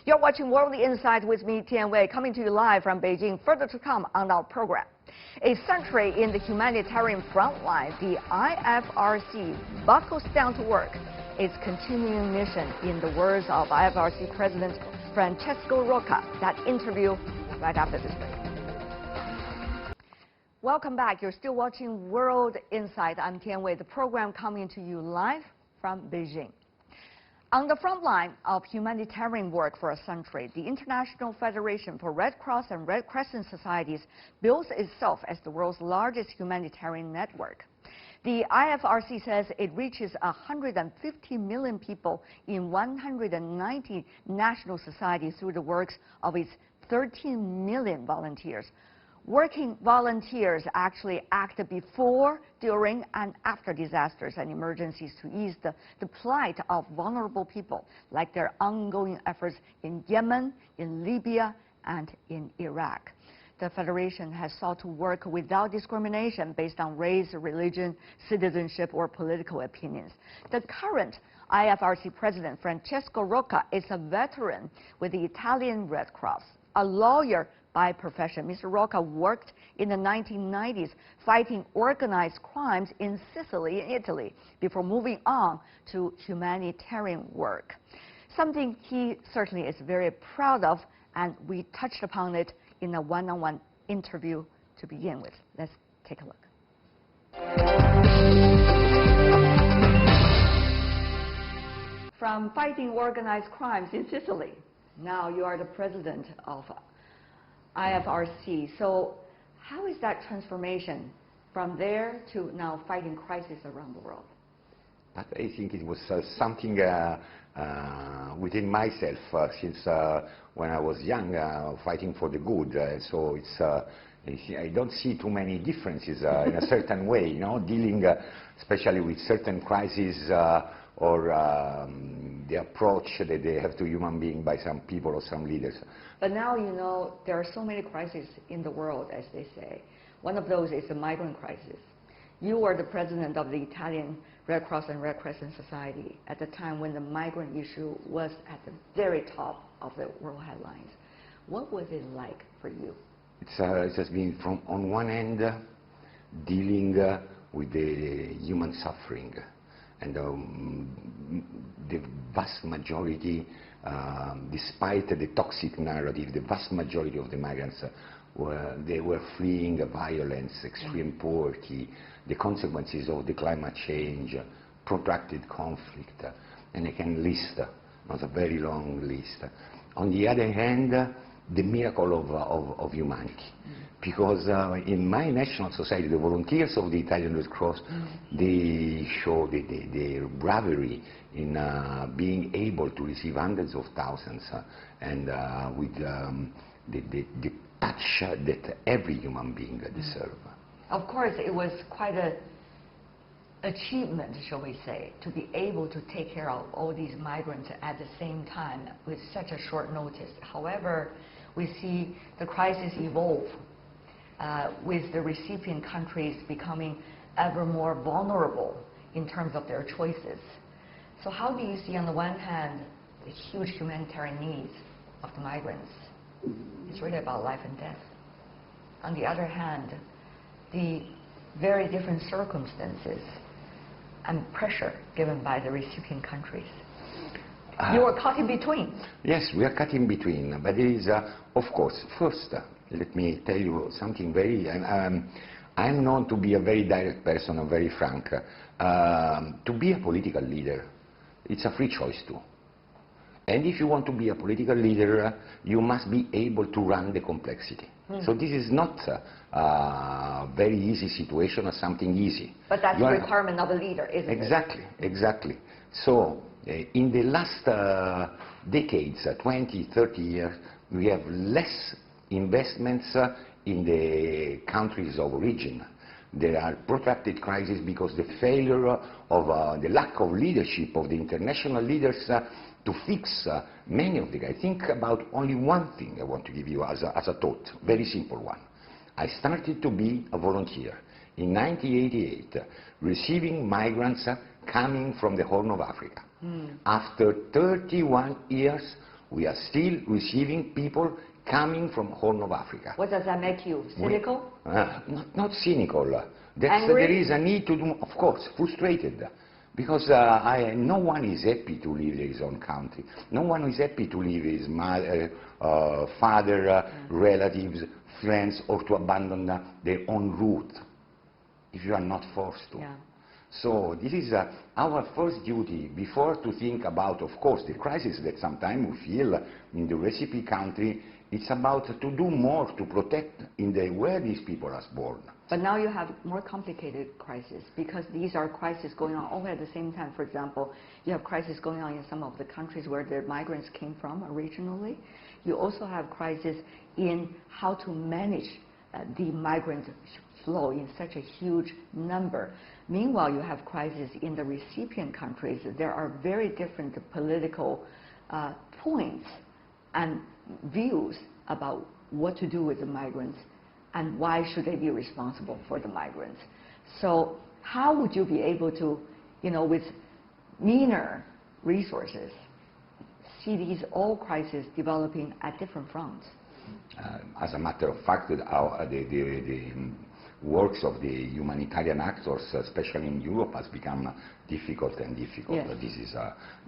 You're watching World Insight with me, Tian, coming to you live from Beijing. Further to come on our program. A century in the humanitarian frontline, the IFRC buckles down to work. Its continuing mission, in the words of IFRC President Francesco Rocca. That interview right after this break. Welcome back. You're still watching World Insight. I'm Tian Wei, the program coming to you live from Beijing. On the front line of humanitarian work for a century, the International Federation for Red Cross and Red Crescent Societies bills itself as the world's largest humanitarian network. The IFRC says it reaches 150 million people in 190 national societies through the works of its 13 million volunteers. Working volunteers actually act before, during, and after disasters and emergencies to ease the plight of vulnerable people, like their ongoing efforts in Yemen, in Libya, and in Iraq. The Federation has sought to work without discrimination based on race, religion, citizenship, or political opinions. The current IFRC President Francesco Rocca is a veteran with the Italian Red Cross, a lawyer by profession. Mr. Rocca worked in the 1990s fighting organized crimes in Sicily, Italy, before moving on to humanitarian work. Something he certainly is very proud of, and we touched upon it in a one-on-one interview to begin with. Let's take a look. From fighting organized crimes in Sicily, now you are the president of IFRC. So how is that transformation from there to now fighting crises around the world? But I think it was something within myself since when I was young, fighting for the good. So I don't see too many differences in a certain way, you know, dealing especially with certain crises or the approach that they have to human beings by some people or some leaders. But now, you know, there are so many crises in the world, as they say. One of those is the migrant crisis. You were the president of the Italian Red Cross and Red Crescent Society at the time when the migrant issue was at the very top of the world headlines. What was it like for you? It has been, from on one end, dealing with the human suffering. And the vast majority, despite the toxic narrative, the vast majority of the migrants were fleeing violence, extreme poverty, the consequences of the climate change, protracted conflict, and I can list, not a very long list. On the other hand, the miracle of humanity. Because in my national society, the volunteers of the Italian Red Cross, they show their bravery in being able to receive hundreds of thousands and with the touch that every human being deserves. Of course, it was quite an achievement, shall we say, to be able to take care of all these migrants at the same time with such a short notice. However, we see the crisis evolve with the recipient countries becoming ever more vulnerable in terms of their choices. So how do you see, on the one hand, the huge humanitarian needs of the migrants? It's really about life and death. On the other hand, the very different circumstances and pressure given by the recipient countries. You are caught in between. Yes, we are caught in between. But it is, of course, first, let me tell you something very, I'm known to be a very direct person and very frank. To be a political leader, it's a free choice too. And if you want to be a political leader, you must be able to run the complexity. So this is not a very easy situation or something easy. But that's the requirement of a leader, isn't it? Exactly, exactly. So in the last decades, 20, 30 years, we have less investments in the countries of origin. There are protracted crises because the failure of the lack of leadership of the international leaders to fix many of the guys. Think about only one thing I want to give you as a thought, very simple one. I started to be a volunteer in 1988, receiving migrants coming from the Horn of Africa. After 31 years We are still receiving people coming from Horn of Africa. What does that make you? Cynical? Not cynical. Angry? There is a need to do, of course, frustrated. Because no one is happy to leave his own country. No one is happy to leave his mother, father, relatives, friends, or to abandon their own route, if you are not forced to. Yeah. So this is our first duty, before to think about, of course, the crisis that sometimes we feel in the recipe country. It's about to do more to protect where these people are born. But now you have more complicated crises, because these are crises going on all at the same time. For example, you have crises going on in some of the countries where the migrants came from originally. You also have crises in how to manage the migrant flow in such a huge number. Meanwhile, you have crises in the recipient countries. There are very different political points and views about what to do with the migrants and why should they be responsible for the migrants. So how would you be able to, with meaner resources, see these all crises developing at different fronts? As a matter of fact, the works of the humanitarian actors, especially in Europe, has become difficult and difficult. Yes.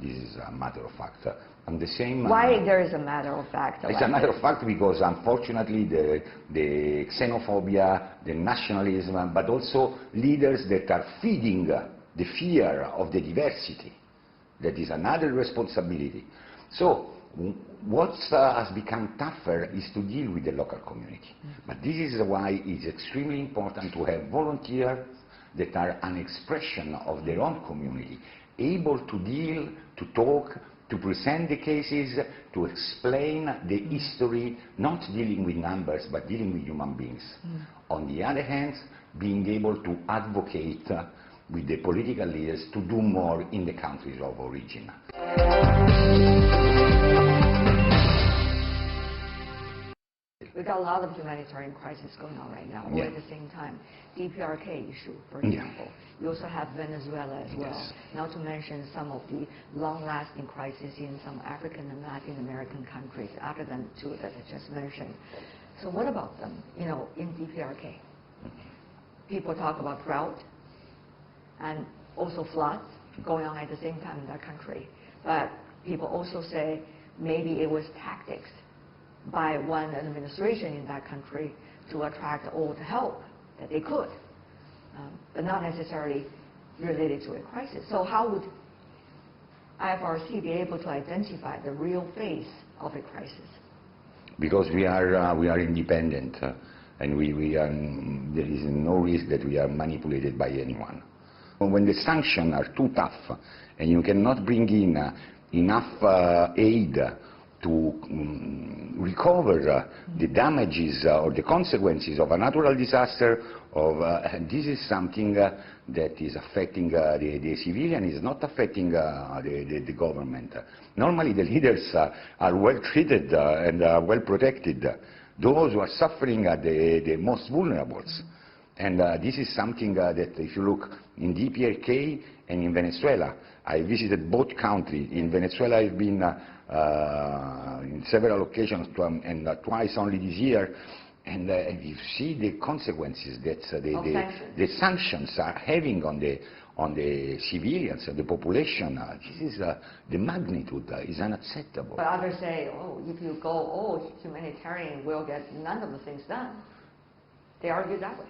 This is a matter of fact. And the same. Why there is a matter of fact? It's a matter of fact because, unfortunately, the xenophobia, the nationalism, but also leaders that are feeding the fear of the diversity. That is another responsibility. So what has become tougher is to deal with the local community. But this is why it's extremely important to have volunteers that are an expression of their own community, able to deal, to talk, to present the cases, to explain the history, not dealing with numbers, but dealing with human beings. On the other hand, being able to advocate with the political leaders to do more in the countries of origin. We've got a lot of humanitarian crises going on right now, all at the same time. DPRK issue, for example. You also have Venezuela as well. Yes. Not to mention some of the long-lasting crises in some African and Latin American countries, other than the two that I just mentioned. So what about them, in DPRK? People talk about drought and also floods going on at the same time in that country. But people also say maybe it was tactics by one administration in that country to attract all the help that they could, but not necessarily related to a crisis. So how would IFRC be able to identify the real face of a crisis? Because we are independent, and there is no risk that we are manipulated by anyone. When the sanctions are too tough and you cannot bring in enough aid to recover the damages or the consequences of a natural disaster, this is something that is affecting the civilian, is not affecting the government. Normally the leaders are well treated and well protected. Those who are suffering are the most vulnerable. And this is something that if you look in DPRK and in Venezuela, I visited both countries. In Venezuela I've been in several occasions and twice only this year, and you see the consequences that the sanctions are having on the civilians and the population. This is the magnitude is unacceptable. But others say, if you go, humanitarian, we'll get none of the things done. They argue that way.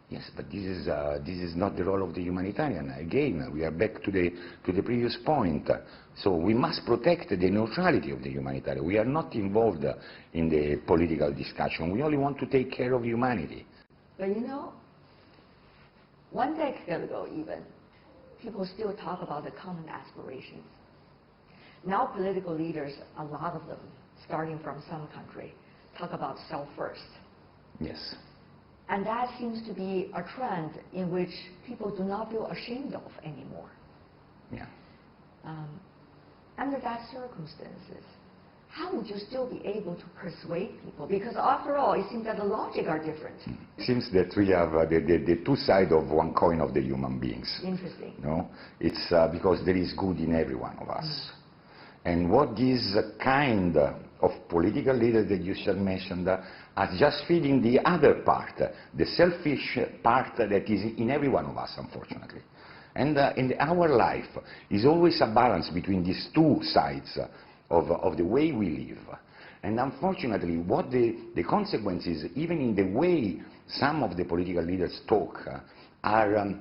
Yes, but this is not the role of the humanitarian. Again, we are back to the previous point. So we must protect the neutrality of the humanitarian. We are not involved in the political discussion. We only want to take care of humanity. But one decade ago even, people still talk about the common aspirations. Now political leaders, a lot of them, starting from some country, talk about self first. Yes. And that seems to be a trend in which people do not feel ashamed of anymore. Yeah. Under that circumstances, how would you still be able to persuade people? Because after all, it seems that the logic are different. It seems that we have the two sides of one coin of the human beings. Interesting. No? It's because there is good in every one of us. And what this kind of political leader that you just mentioned are just feeding the other part, the selfish part that is in every one of us, unfortunately. And in our life is always a balance between these two sides of the way we live. And unfortunately, what the consequences, even in the way some of the political leaders talk, are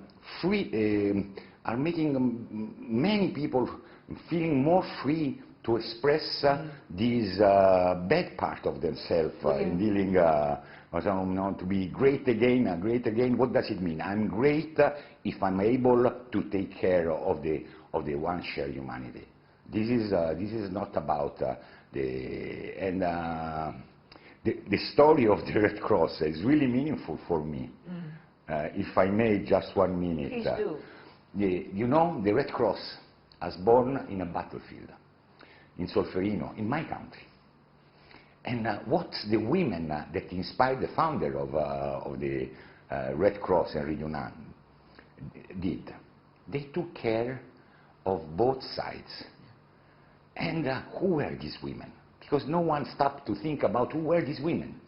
making many people feeling more free to express this bad part of themselves in dealing, to be great again, great again. What does it mean? I'm great if I'm able to take care of the one shared humanity. This is not about the story of the Red Cross is really meaningful for me. If I may, just 1 minute. Please do. You know, the Red Cross was born in a battlefield in Solferino, in my country. And what the women that inspired the founder of the Red Cross in Rio did, they took care of both sides. And who were these women? Because no one stopped to think about who were these women.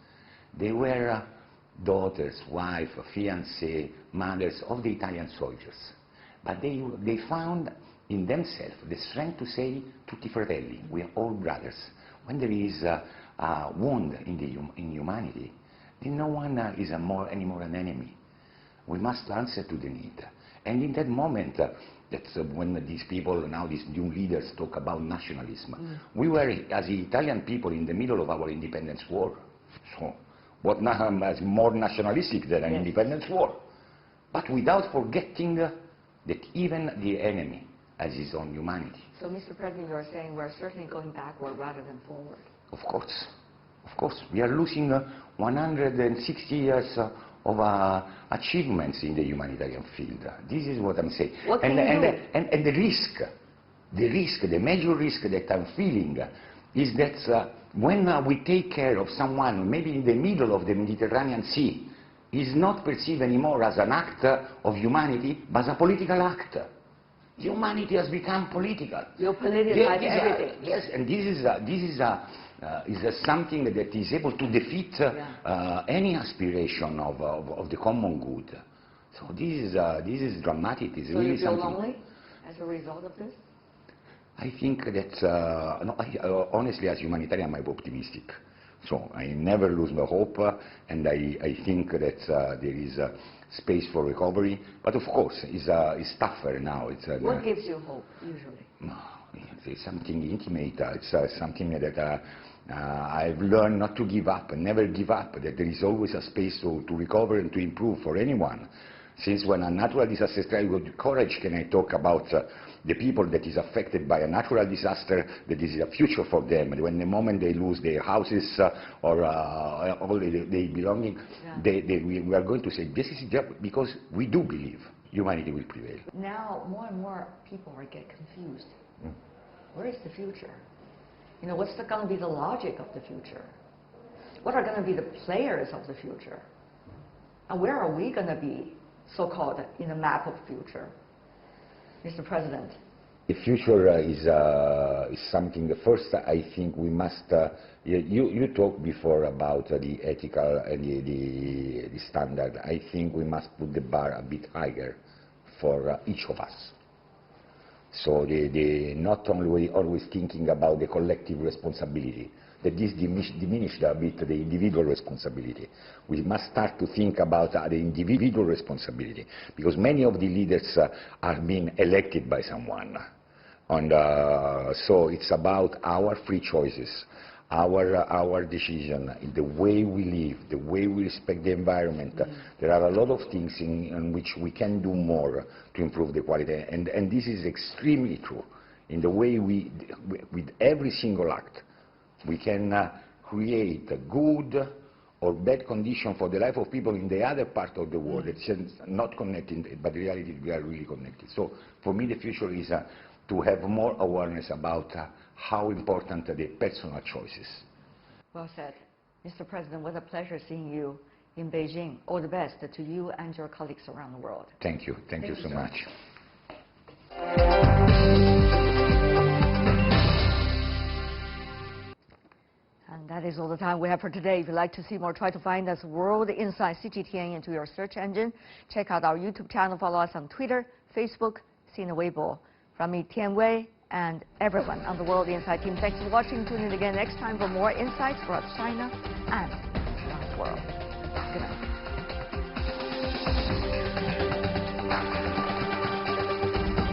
They were daughters, wives, fiancées, mothers of the Italian soldiers. But they found in themselves the strength to say, tutti fratelli, we are all brothers. When there is a wound in humanity, then no one is anymore an enemy. We must answer to the need. And in that moment, that's when these people, now these new leaders talk about nationalism. We were, as the Italian people, in the middle of our independence war. So, what is more nationalistic than an independence war? But without forgetting that even the enemy has his own humanity. So, Mr. President, you are saying we're certainly going backward rather than forward. Of course. Of course. We are losing 160 years of achievements in the humanitarian field. This is what I'm saying. What can you do? And the major risk that I'm feeling is that when we take care of someone, maybe in the middle of the Mediterranean Sea, is not perceived anymore as an act of humanity, but as a political act. Humanity has become political. You politicize everything. Yes, and this is something that is able to defeat any aspiration of the common good. So this is dramatic. It's so really you feel something. lonely as a result of this? I think that honestly, as humanitarian, I'm optimistic. So I never lose my hope, and I think that there is space for recovery. But of course, it's tougher now. What gives you hope, usually? It's something intimate. It's something that I've learned not to give up, and never give up, that there is always a space to recover and to improve for anyone. Since when a natural disaster strikes, with courage can I talk about the people that is affected by a natural disaster, that is a future for them. And when the moment they lose their houses or all their belongings, we are going to say, this is just because we do believe humanity will prevail. Now, more and more people are getting confused. Where is the future? You know, what's going to be the logic of the future? What are going to be the players of the future? And where are we going to be, so-called, in the map of future? Mr. President. The future is something, first I think we must, you talked before about the ethical and the standard. I think we must put the bar a bit higher for each of us. So not only always thinking about the collective responsibility, that this diminished a bit the individual responsibility. We must start to think about the individual responsibility, because many of the leaders are being elected by someone. And so it's about our free choices, our decision, the way we live, the way we respect the environment. There are a lot of things in which we can do more to improve the quality, and this is extremely true in the way with every single act, we can create a good or bad condition for the life of people in the other part of the world that's not connected, but in reality we are really connected. So for me the future is to have more awareness about how important the personal choices. Well said. Mr. President, what a pleasure seeing you in Beijing. All the best to you and your colleagues around the world. Thank you. Thank you so much. And that is all the time we have for today. If you'd like to see more, try to find us World Insight CGTN into your search engine. Check out our YouTube channel, follow us on Twitter, Facebook, Sina Weibo. From me, Tian Wei, and everyone on the World Insight team, thanks for watching. Tune in again next time for more insights about China and the world. Good night.